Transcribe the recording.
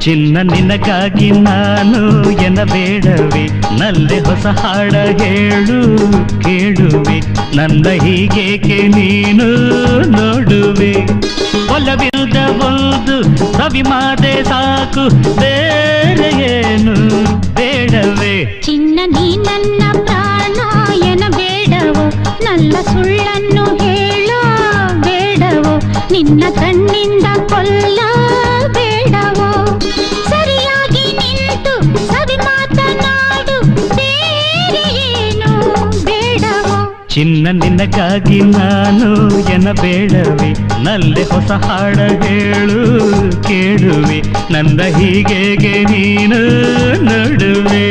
ಚಿನ್ನ ನಿನಗಾಗಿ ನಾನು ಎನ್ನಬೇಡವೆ, ನಲ್ಲೆ ಹೊಸ ಹಾಡ ಹೇಳು ಕೇಳುವೆ, ನನ್ನ ಹೀಗೇಕೆ ನೀನು ನೋಡುವೆ. ಒಲವಿಲ್ದ ಒಂದು ಸವಿಮಾದೆ ಸಾಕು, ಬೇರೆ ಏನು ಬೇಡವೇ. ಚಿನ್ನ ನೀ ನನ್ನ ಪ್ರಾಣ ಎನ್ನಬೇಡವೋ, ನನ್ನ ಸುಳ್ಳನ್ನು ಹೇಳೋ ಬೇಡವೋ, ನಿನ್ನ ಕಣ್ಣಿಂದ ಕೊಲ್ಲ ಬೇಡವೋ. ಸರಿಯಾಗಿ ನಿಂತು ಸವಿ ಮಾತನಾಡು, ಬೇರೆ ಏನು ಬೇಡವೋ. ಚಿನ್ನ ನಿನಗಾಗಿ ನಾನು ಎನ್ನಬೇಡವೆ, ನಲ್ಲೆ ಹೊಸ ಹಾಡ ಹೇಳು ಕೇಳುವೆ, ನನ್ನ ಹೀಗೆ ನೀನು ನೋಡುವೆ.